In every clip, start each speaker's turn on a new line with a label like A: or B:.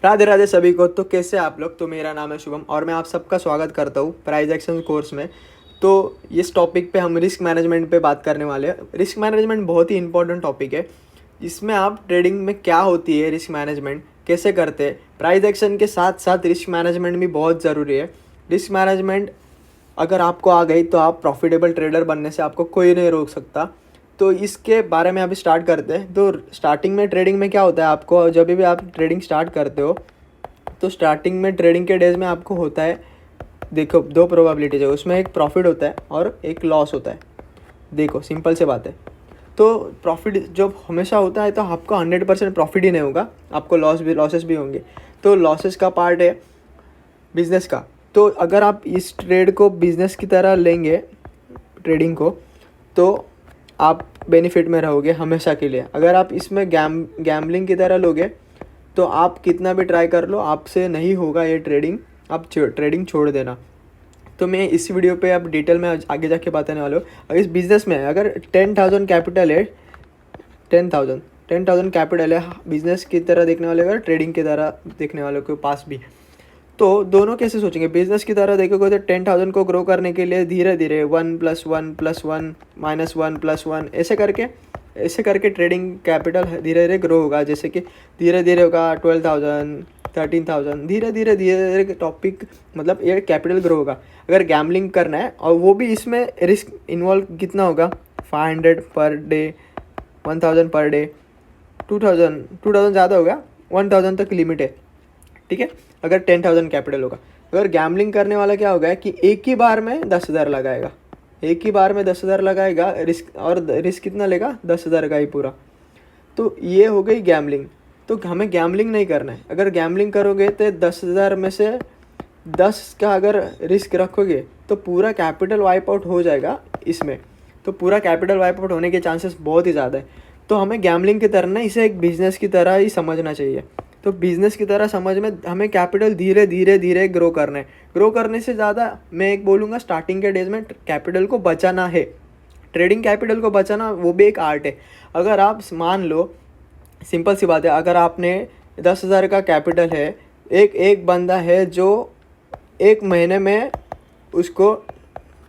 A: राधे राधे सभी को। तो कैसे आप लोग? तो मेरा नाम है शुभम और मैं आप सबका स्वागत करता हूँ प्राइज एक्शन कोर्स में। तो इस टॉपिक पे हम रिस्क मैनेजमेंट पे बात करने वाले हैं। रिस्क मैनेजमेंट बहुत ही इंपॉर्टेंट टॉपिक है। इसमें आप ट्रेडिंग में क्या होती है, रिस्क मैनेजमेंट कैसे करते हैं, प्राइज एक्शन के साथ साथ रिस्क मैनेजमेंट भी बहुत ज़रूरी है। रिस्क मैनेजमेंट अगर आपको आ गई तो आप प्रॉफिटेबल ट्रेडर बनने से आपको कोई नहीं रोक सकता। तो इसके बारे में अभी स्टार्ट करते हैं। तो स्टार्टिंग में ट्रेडिंग में क्या होता है, आपको जब भी आप ट्रेडिंग स्टार्ट करते हो तो स्टार्टिंग में ट्रेडिंग के डेज में आपको होता है, देखो दो प्रोबेबिलिटीज है उसमें, एक प्रॉफिट होता है और एक लॉस होता है। देखो सिंपल से बात है। तो प्रॉफिट जब हमेशा होता है तो आपको 100% प्रॉफिट ही नहीं होगा, आपको लॉसेस भी होंगे। तो लॉसेस का पार्ट है बिजनेस का। तो अगर आप इस ट्रेड को बिजनेस की तरह लेंगे, ट्रेडिंग को, तो आप बेनिफिट में रहोगे हमेशा के लिए। अगर आप इसमें गैम्बलिंग की तरह लोगे तो आप कितना भी ट्राई कर लो, आपसे नहीं होगा ये ट्रेडिंग। आप ट्रेडिंग छोड़ देना। तो मैं इस वीडियो पे अब डिटेल में आगे जाके बताने वाला हूँ। अगर इस बिज़नेस में अगर 10,000 कैपिटल है, 10,000 कैपिटल है, बिजनेस की तरह देखने वाले अगर ट्रेडिंग की तरह देखने वालों के पास भी, तो दोनों कैसे सोचेंगे? बिजनेस की तरह देखोगे तो 10,000 को ग्रो करने के लिए धीरे धीरे 1+1+1 -1+1 ऐसे करके ट्रेडिंग कैपिटल धीरे धीरे ग्रो होगा। जैसे कि धीरे धीरे होगा 12,000, 13,000, धीरे धीरे टॉपिक, मतलब ये कैपिटल ग्रो होगा। अगर गैम्बलिंग करना है और वो भी इसमें रिस्क इन्वॉल्व कितना होगा, 500 पर डे, 1,000 पर डे, 2,000 ज़्यादा होगा, 1,000 तक लिमिट है, ठीक है। अगर 10,000 कैपिटल होगा। अगर गैम्बलिंग करने वाला क्या होगा कि एक ही बार में 10,000 लगाएगा, एक ही बार में 10,000 लगाएगा रिस्क, और रिस्क कितना लेगा, 10,000 का ही पूरा। तो ये हो गई गैम्बलिंग। तो हमें गैम्बलिंग नहीं करना है। अगर गैम्बलिंग करोगे तो 10,000 में से 10 का अगर रिस्क रखोगे तो पूरा कैपिटल वाइप आउट हो जाएगा इसमें। तो पूरा कैपिटल वाइप आउट होने के चांसेस बहुत ही ज़्यादा है। तो हमें गैम्बलिंग की तरह ना, इसे एक बिजनेस की तरह ही समझना चाहिए। तो बिजनेस की तरह समझ में हमें कैपिटल धीरे धीरे धीरे ग्रो करना है। ग्रो करने से ज़्यादा मैं एक बोलूँगा, स्टार्टिंग के डेज में कैपिटल को बचाना है। ट्रेडिंग कैपिटल को बचाना वो भी एक आर्ट है। अगर आप मान लो, सिंपल सी बात है, अगर आपने 10,000 का कैपिटल है, एक बंदा है जो एक महीने में उसको,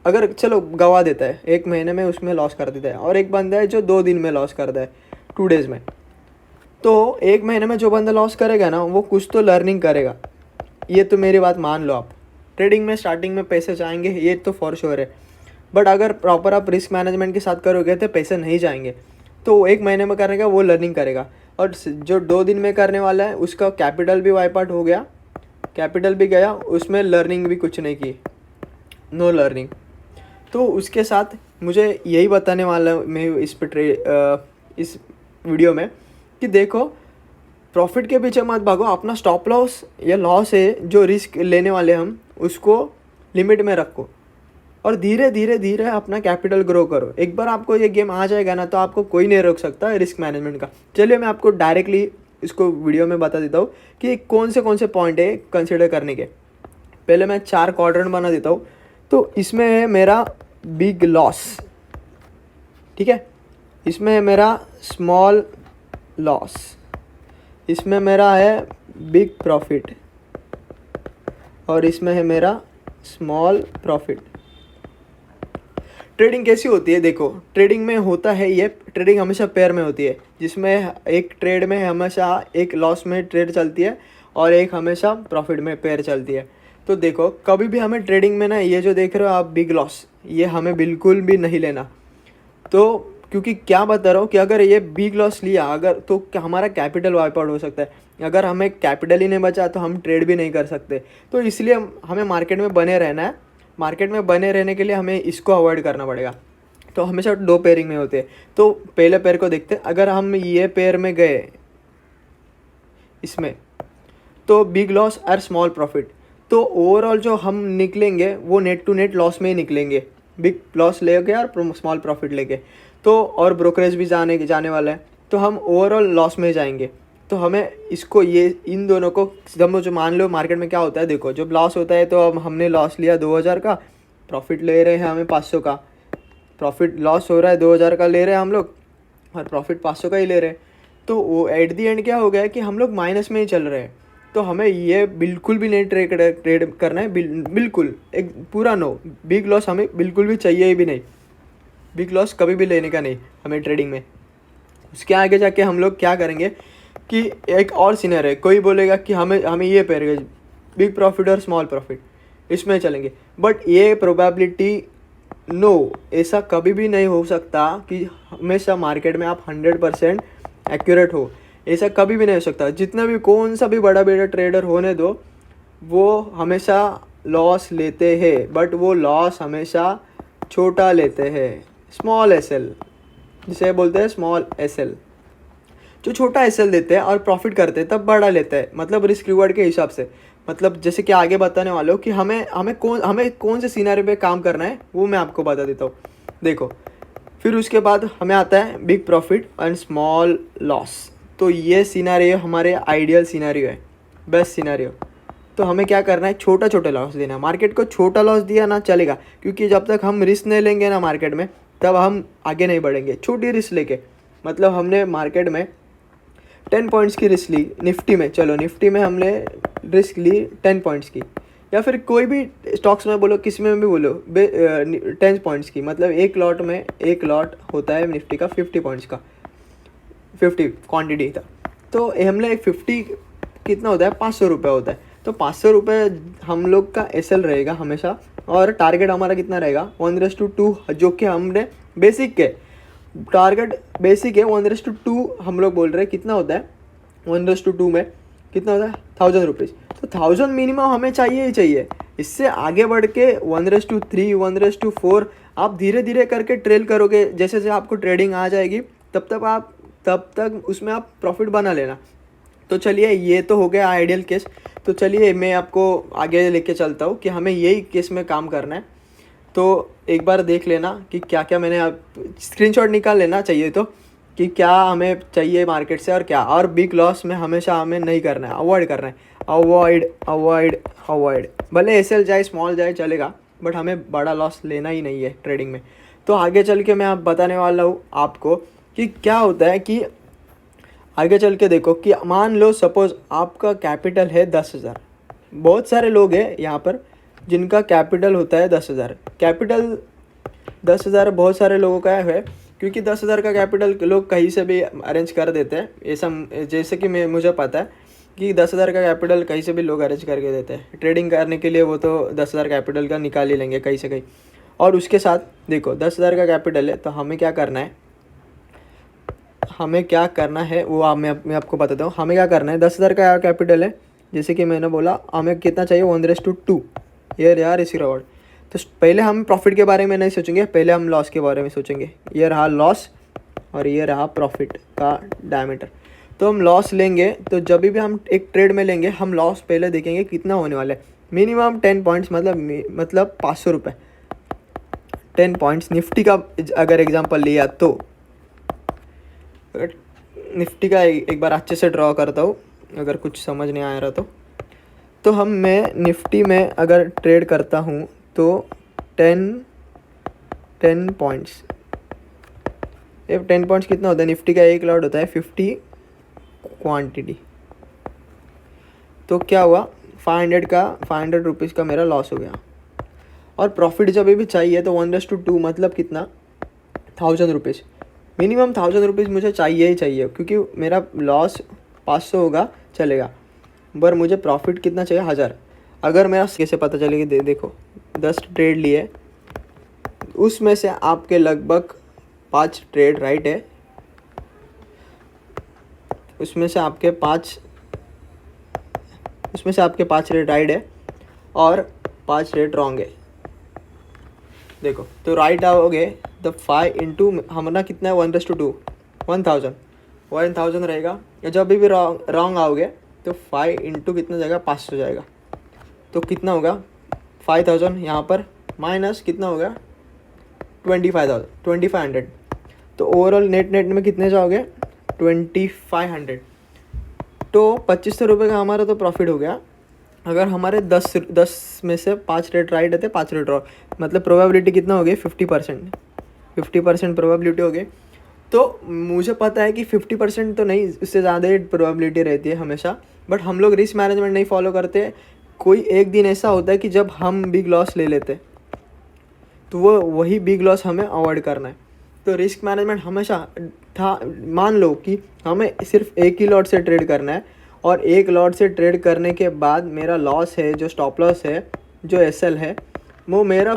A: अगर चलो गवा देता है, एक महीने में उसमें लॉस कर देता है, और एक बंदा है जो 2 दिन में लॉस करता है, 2 डेज़ में। तो एक महीने में जो बंदा लॉस करेगा ना, वो कुछ तो लर्निंग करेगा। ये तो मेरी बात मान लो आप। ट्रेडिंग में स्टार्टिंग में पैसे जाएंगे, ये तो फॉर श्योर है। बट अगर प्रॉपर आप रिस्क मैनेजमेंट के साथ करोगे तो पैसे नहीं जाएंगे। तो एक महीने में करेगा वो लर्निंग करेगा, और जो 2 दिन में करने वाला है उसका कैपिटल भी वाइप आउट हो गया, कैपिटल भी गया, उसमें लर्निंग भी कुछ नहीं की, नो लर्निंग। तो उसके साथ मुझे यही बताने वाला हूँ मैं इस वीडियो में कि देखो, प्रॉफिट के पीछे मत भागो। अपना स्टॉप लॉस या लॉस है जो रिस्क लेने वाले हम, उसको लिमिट में रखो और धीरे धीरे धीरे अपना कैपिटल ग्रो करो। एक बार आपको ये गेम आ जाएगा ना, तो आपको कोई नहीं रोक सकता रिस्क मैनेजमेंट का। चलिए मैं आपको डायरेक्टली इसको वीडियो में बता देता हूँ कि कौन से पॉइंट है कंसिडर करने के। पहले मैं 4 क्वाड्रेंट बना देता हूँ। तो इसमें है मेरा बिग लॉस, ठीक है। इसमें है मेरा स्मॉल लॉस, इसमें मेरा है बिग प्रॉफिट, और इसमें है मेरा स्मॉल प्रॉफिट। ट्रेडिंग कैसी होती है? देखो, ट्रेडिंग में होता है ये, ट्रेडिंग हमेशा पेयर में होती है, जिसमें एक ट्रेड में हमेशा एक लॉस में ट्रेड चलती है और एक हमेशा प्रॉफिट में पेयर चलती है। तो देखो, कभी भी हमें ट्रेडिंग में ना, ये जो देख रहे हो आप बिग लॉस, ये हमें बिल्कुल भी नहीं लेना। तो क्योंकि क्या बता रहा हूँ कि अगर ये बिग लॉस लिया अगर, तो क्या हमारा कैपिटल वाइप आउट हो सकता है। अगर हमें कैपिटल ही नहीं बचा तो हम ट्रेड भी नहीं कर सकते। तो इसलिए हमें मार्केट में बने रहना है। मार्केट में बने रहने के लिए हमें इसको अवॉइड करना पड़ेगा। तो हमेशा 2 पेयरिंग में होते हैं। तो पहले पेयर को देखते हैं। अगर हम ये पेयर में गए इसमें, तो बिग लॉस और स्मॉल प्रॉफिट, तो ओवरऑल जो हम निकलेंगे वो नेट टू नेट लॉस में ही निकलेंगे, बिग लॉस लेके और स्मॉल प्रॉफिट लेके। तो और ब्रोकरेज भी जाने वाला है, तो हम ओवरऑल लॉस में जाएंगे। तो हमें इसको, ये इन दोनों को जो मान लो मार्केट में क्या होता है, देखो जब लॉस होता है तो अब हमने लॉस लिया 2,000 का, प्रॉफिट ले रहे हैं हमें 500 का। प्रॉफिट लॉस हो रहा है 2,000 का ले रहे हैं हम लोग, और प्रॉफिट 500 का ही ले रहे हैं। तो वो एट दी एंड क्या हो गया कि हम लोग माइनस में ही चल रहे हैं। तो हमें ये बिल्कुल भी नहीं ट्रेड करना है, बिल्कुल एक पूरा नो। बिग लॉस हमें बिल्कुल भी चाहिए भी नहीं, बिग लॉस कभी भी लेने का नहीं हमें ट्रेडिंग में। उसके आगे जाके हम लोग क्या करेंगे कि एक और सीनियर है, कोई बोलेगा कि हमें ये पड़ेगा बिग प्रॉफिट और स्मॉल प्रॉफिट, इसमें चलेंगे। बट ये प्रोबेबिलिटी नो, ऐसा कभी भी नहीं हो सकता कि हमेशा मार्केट में आप 100% एक्यूरेट हो, ऐसा कभी भी नहीं हो सकता। जितना भी कौन सा भी बड़ा ट्रेडर होने दो, वो हमेशा लॉस लेते हैं, बट वो लॉस हमेशा छोटा लेते हैं, स्मॉल एसएल जिसे बोलते हैं, स्मॉल एसएल। जो छोटा एसएल देते हैं और प्रॉफिट करते हैं तब बड़ा लेते हैं, मतलब रिस्क रिवॉर्ड के हिसाब से। मतलब जैसे कि आगे बताने वाले हो कि हमें कौन से सिनेरियो पे काम करना है, वो मैं आपको बता देता हूँ। देखो, फिर उसके बाद हमें आता है big profit and small loss. तो ये सिनेरियो हमारे आइडियल सिनेरियो है, बेस्ट सिनेरियो। तो हमें क्या करना है, छोटा छोटा लॉस देना है। मार्केट को छोटा लॉस दिया ना चलेगा, क्योंकि जब तक हम रिस्क नहीं लेंगे ना मार्केट में, तब हम आगे नहीं बढ़ेंगे। छोटी रिस्क लेके, मतलब हमने मार्केट में 10 पॉइंट्स की रिस्क ली निफ्टी में, चलो निफ्टी में हमने रिस्क ली 10 पॉइंट्स की, या फिर कोई भी स्टॉक्स में बोलो, किसी में भी बोलो 10 पॉइंट्स की, मतलब एक लॉट में, एक लॉट होता है निफ्टी का 50 पॉइंट्स का, 50 क्वान्टिटी था। तो हमने 50 कितना होता है, 500 रुपये होता है। तो 500 रुपये हम लोग का एसएल रहेगा हमेशा, और टारगेट हमारा कितना रहेगा 1:2, जो कि हमने बेसिक के टारगेट बेसिक है 1:2 हम लोग बोल रहे हैं। कितना होता है 1:2 में, कितना होता है 1000 रुपीज़। तो 1000 मिनिमम हमें चाहिए ही चाहिए। इससे आगे बढ़ के 1:3, 1:4 आप धीरे धीरे करके ट्रेल करोगे। जैसे जैसे आपको ट्रेडिंग आ जाएगी, तब तक उसमें आप प्रॉफिट बना लेना। तो चलिए, ये तो हो गया आइडियल केस। तो चलिए मैं आपको आगे लेके चलता हूँ कि हमें यही केस में काम करना है। तो एक बार देख लेना कि क्या क्या मैंने, आप स्क्रीनशॉट निकाल लेना चाहिए तो, कि क्या हमें चाहिए मार्केट से और क्या। और बिग लॉस में हमेशा हमें नहीं करना है, अवॉइड करना है, अवॉइड। भले एसएल जाए, स्मॉल जाए, चलेगा, बट हमें बड़ा लॉस लेना ही नहीं है ट्रेडिंग में। तो आगे चल के मैं आप बताने वाला हूँ आपको कि क्या होता है। कि आगे चल के देखो कि मान लो सपोज़ आपका कैपिटल है 10,000। बहुत सारे लोग हैं यहाँ पर जिनका कैपिटल होता है 10,000। कैपिटल 10,000 बहुत सारे लोगों का है, क्योंकि 10,000 का कैपिटल लोग कहीं से भी अरेंज कर देते हैं। ऐसा जैसे कि मुझे पता है कि 10,000 का कैपिटल कहीं से भी लोग अरेंज करके देते हैं ट्रेडिंग करने के लिए। वो तो 10,000 कैपिटल का निकाल ही लेंगे कहीं से कहीं। और उसके साथ देखो 10,000 का कैपिटल है, तो हमें क्या करना है, वो मैं आपको बताता हूँ। हमें क्या करना है, 10,000 का कैपिटल है, जैसे कि मैंने बोला हमें कितना चाहिए 1:2 यार रिस्क रिवॉर्ड। तो पहले हम प्रॉफिट के बारे में नहीं सोचेंगे, पहले हम लॉस के बारे में सोचेंगे। ये रहा लॉस और ये रहा प्रॉफिट का डायमीटर। तो हम लॉस लेंगे, तो जब भी हम एक ट्रेड में लेंगे, हम लॉस पहले देखेंगे कितना होने वाला है। मिनिमम 10 पॉइंट्स, मतलब 500 रुपये। 10 पॉइंट्स निफ्टी का अगर एग्जांपल लिया तो निफ्टी का एक बार अच्छे से ड्रॉ करता हूँ, अगर कुछ समझ नहीं आ रहा तो मैं निफ्टी में अगर ट्रेड करता हूँ तो 10 पॉइंट्स, 10 पॉइंट्स कितना होता है, निफ्टी का एक लॉट होता है 50 क्वांटिटी। तो क्या हुआ, 500 रुपीज़ का मेरा लॉस हो गया। और प्रॉफिट जब भी चाहिए तो 1:2 मतलब कितना 1000 रुपीज़। मिनिमम 1000 रुपीज़ मुझे चाहिए ही चाहिए, क्योंकि मेरा लॉस 500 होगा चलेगा, पर मुझे प्रॉफिट कितना चाहिए 1000। अगर मेरा कैसे पता चलेगा, देखो 10 ट्रेड लिए, उसमें से आपके लगभग 5 ट्रेड राइट है, उसमें से आपके 5 ट्रेड राइट है और 5 ट्रेड रॉन्ग है। देखो तो राइट आओगे तो 5 इंटू हमारा कितना है 1:2 1000 रहेगा। जब भी रॉन्ग आओगे तो 5 इंटू कितना जाएगा 500 जाएगा। तो कितना होगा 5000 यहाँ पर, माइनस कितना होगा 2500। तो ओवरऑल नेट में कितने जाओगे 2500। तो 2500 रुपये का हमारा तो प्रॉफिट हो गया। अगर हमारे 10 में से 5 रेट राइट है, 5 रेट रॉन्ग, मतलब प्रोबेबिलिटी कितना हो गई 50% प्रोबेबिलिटी हो गई। तो मुझे पता है कि 50% तो नहीं, उससे ज़्यादा ही प्रोबेबिलिटी रहती है हमेशा बट हम लोग रिस्क मैनेजमेंट नहीं फॉलो करते। कोई एक दिन ऐसा होता है कि जब हम बिग लॉस ले लेते, तो वो वही बिग लॉस हमें अवॉइड करना है। तो रिस्क मैनेजमेंट हमेशा था, मान लो कि हमें सिर्फ एक ही लॉट से ट्रेड करना है, और एक लॉट से ट्रेड करने के बाद मेरा लॉस है, जो स्टॉप लॉस है, जो एसएल है, वो मेरा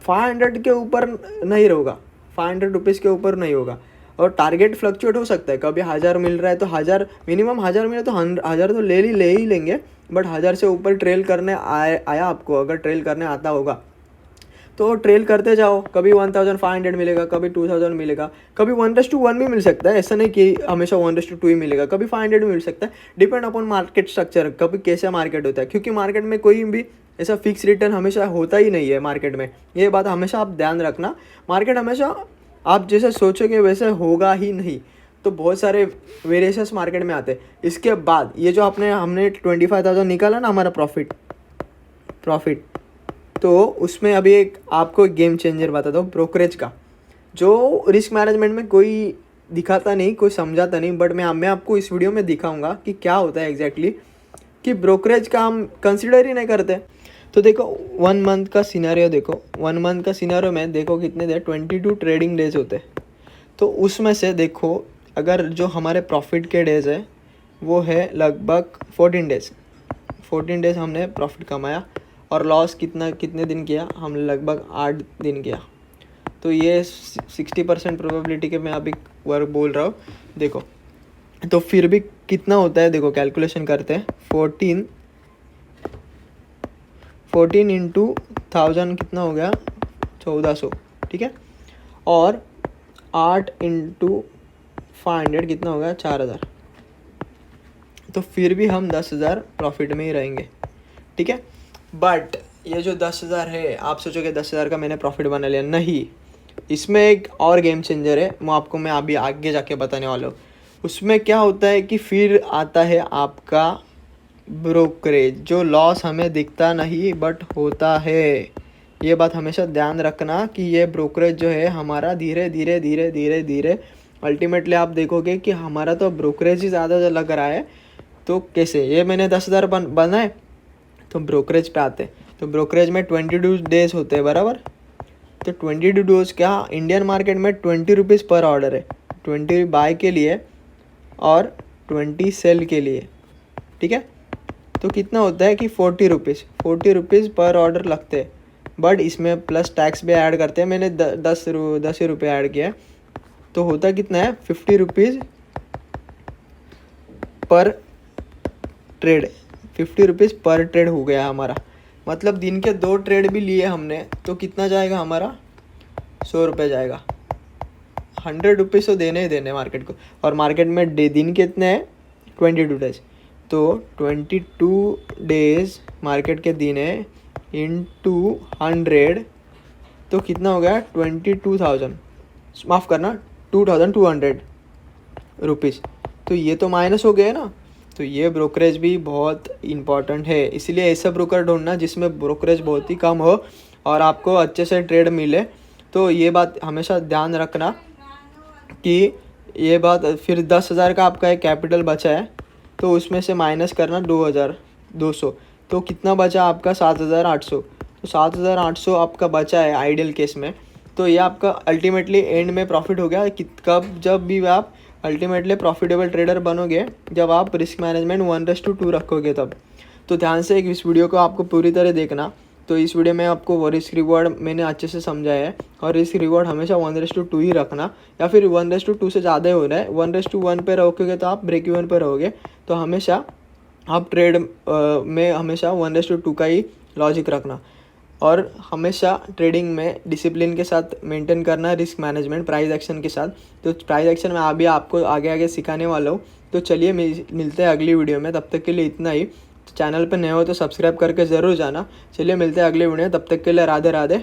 A: 500 के ऊपर नहीं होगा, 500 रुपीज़ के ऊपर नहीं होगा। और टारगेट फ्लक्चुएट हो सकता है, कभी 1000 मिल रहा है तो 1000, मिनिमम 1000 मिले तो 1000 तो ले ही लेंगे। बट 1000 से ऊपर ट्रेल करने आया आपको, अगर ट्रेल करने आता होगा तो ट्रेल करते जाओ। कभी 1500 मिलेगा, कभी 2000 मिलेगा, कभी 1:1 भी मिल सकता है। ऐसा नहीं कि हमेशा 1:2 ही मिलेगा, कभी 500 भी मिल सकता है। डिपेंड अपॉन मार्केट स्ट्रक्चर, कभी कैसा मार्केट होता है, क्योंकि मार्केट में कोई भी ऐसा फिक्स रिटर्न हमेशा होता ही नहीं है मार्केट में। ये बात हमेशा आप ध्यान रखना। मार्केट हमेशा आप जैसे सोचोगे वैसे होगा ही नहीं। तो बहुत सारे वेरिएशंस मार्केट में आते हैं। इसके बाद ये जो हमने 25,000 निकाला ना हमारा प्रॉफिट, तो उसमें अभी एक आपको गेम चेंजर बताता हूँ, ब्रोकरेज का, जो रिस्क मैनेजमेंट में कोई दिखाता नहीं, कोई समझाता नहीं, बट मैं आपको इस वीडियो में दिखाऊंगा कि क्या होता है एग्जैक्टली, कि ब्रोकरेज का हम कंसिडर ही नहीं करते। तो देखो 1 मंथ का सिनेरियो देखो, 1 मंथ का सिनेरियो में देखो कितने दे 22 ट्रेडिंग डेज होते हैं। तो उसमें से देखो, अगर जो हमारे प्रॉफिट के डेज है वो है लगभग 14 डेज हमने प्रॉफिट कमाया, और लॉस कितने दिन किया, हम लगभग 8 दिन किया। तो ये 60% प्रोबेबिलिटी के मैं अभी वर्क बोल रहा हूँ। देखो तो फिर भी कितना होता है, देखो कैलकुलेशन करते हैं। 14 इंटू 1000 कितना हो गया, 1400, ठीक है। और 8 इंटू 500 कितना होगा, 4000। तो फिर भी हम 10,000 प्रॉफिट में ही रहेंगे, ठीक है। बट ये जो 10,000 है, आप सोचोगे 10,000 का मैंने प्रॉफिट बना लिया, नहीं। इसमें एक और गेम चेंजर है, वो आपको मैं अभी आगे जाके बताने वाला हूँ। उसमें क्या होता है कि फिर आता है आपका ब्रोकरेज, जो लॉस हमें दिखता नहीं बट होता है। ये बात हमेशा ध्यान रखना कि ये ब्रोकरेज जो है हमारा धीरे धीरे अल्टीमेटली आप देखोगे कि हमारा तो ब्रोकरेज ही ज़्यादा लग रहा है। तो कैसे, ये मैंने 10,000 बनाए, तो ब्रोकरेज पे आते। तो ब्रोकरेज में 22 डेज होते हैं, बराबर। तो 22 डेज क्या, इंडियन मार्केट में 20 रुपीज़ पर ऑर्डर है, 20 बाय के लिए और 20 सेल के लिए, ठीक है। तो कितना होता है कि 40 रुपीज़ पर ऑर्डर लगते हैं। बट इसमें प्लस टैक्स भी ऐड करते हैं, मैंने 10 रुपये ऐड किया, तो होता कितना है 50 रुपीज़ पर ट्रेड। 50 रुपीज़ पर ट्रेड हो गया हमारा। मतलब दिन के 2 ट्रेड भी लिए हमने, तो कितना जाएगा हमारा, 100 रुपये जाएगा। 100 रुपीज़ तो देने ही देने मार्केट को। और मार्केट में दिन कितने हैं, 22 डेज। तो 22 डेज मार्केट के दिन है, इंटू 100, तो कितना हो गया 22,000, माफ़ करना 2,200 रुपीज़। तो ये तो माइनस हो गया ना। तो ये ब्रोकरेज भी बहुत इम्पॉर्टेंट है, इसलिए ऐसा ब्रोकर ढूंढना जिसमें ब्रोकरेज बहुत ही कम हो और आपको अच्छे से ट्रेड मिले। तो ये बात हमेशा ध्यान रखना कि ये बात। फिर 10,000 का आपका एक कैपिटल बचा है, तो उसमें से माइनस करना 2,200, तो कितना बचा आपका 7,800। तो 7,800 आपका बचा है आइडियल केस में। तो ये आपका अल्टीमेटली एंड में प्रॉफिट हो गया। कब, जब भी आप अल्टीमेटली प्रॉफिटेबल ट्रेडर बनोगे, जब आप रिस्क मैनेजमेंट 1:2 रखोगे तब। तो ध्यान से इस वीडियो को आपको पूरी तरह देखना। तो इस वीडियो में आपको वो रिस्क रिवॉर्ड मैंने अच्छे से समझाया है, और रिस्क रिवॉर्ड हमेशा 1:2 ही रखना, या फिर 1:2 से ज़्यादा हो रहा है 1:1 पे रखोगे तो आप ब्रेक इवन पे रहोगे। तो हमेशा आप ट्रेड में हमेशा 1:2 का ही लॉजिक रखना, और हमेशा ट्रेडिंग में डिसिप्लिन के साथ मेंटेन करना रिस्क मैनेजमेंट प्राइस एक्शन के साथ। तो प्राइस एक्शन में अभी आपको आगे सिखाने वाला हूँ। तो चलिए मिलते हैं अगली वीडियो में, तब तक के लिए इतना ही। तो चैनल पर नए हो तो सब्सक्राइब करके ज़रूर जाना। चलिए मिलते हैं अगले वीडियो में, तब तक के लिए राधे राधे।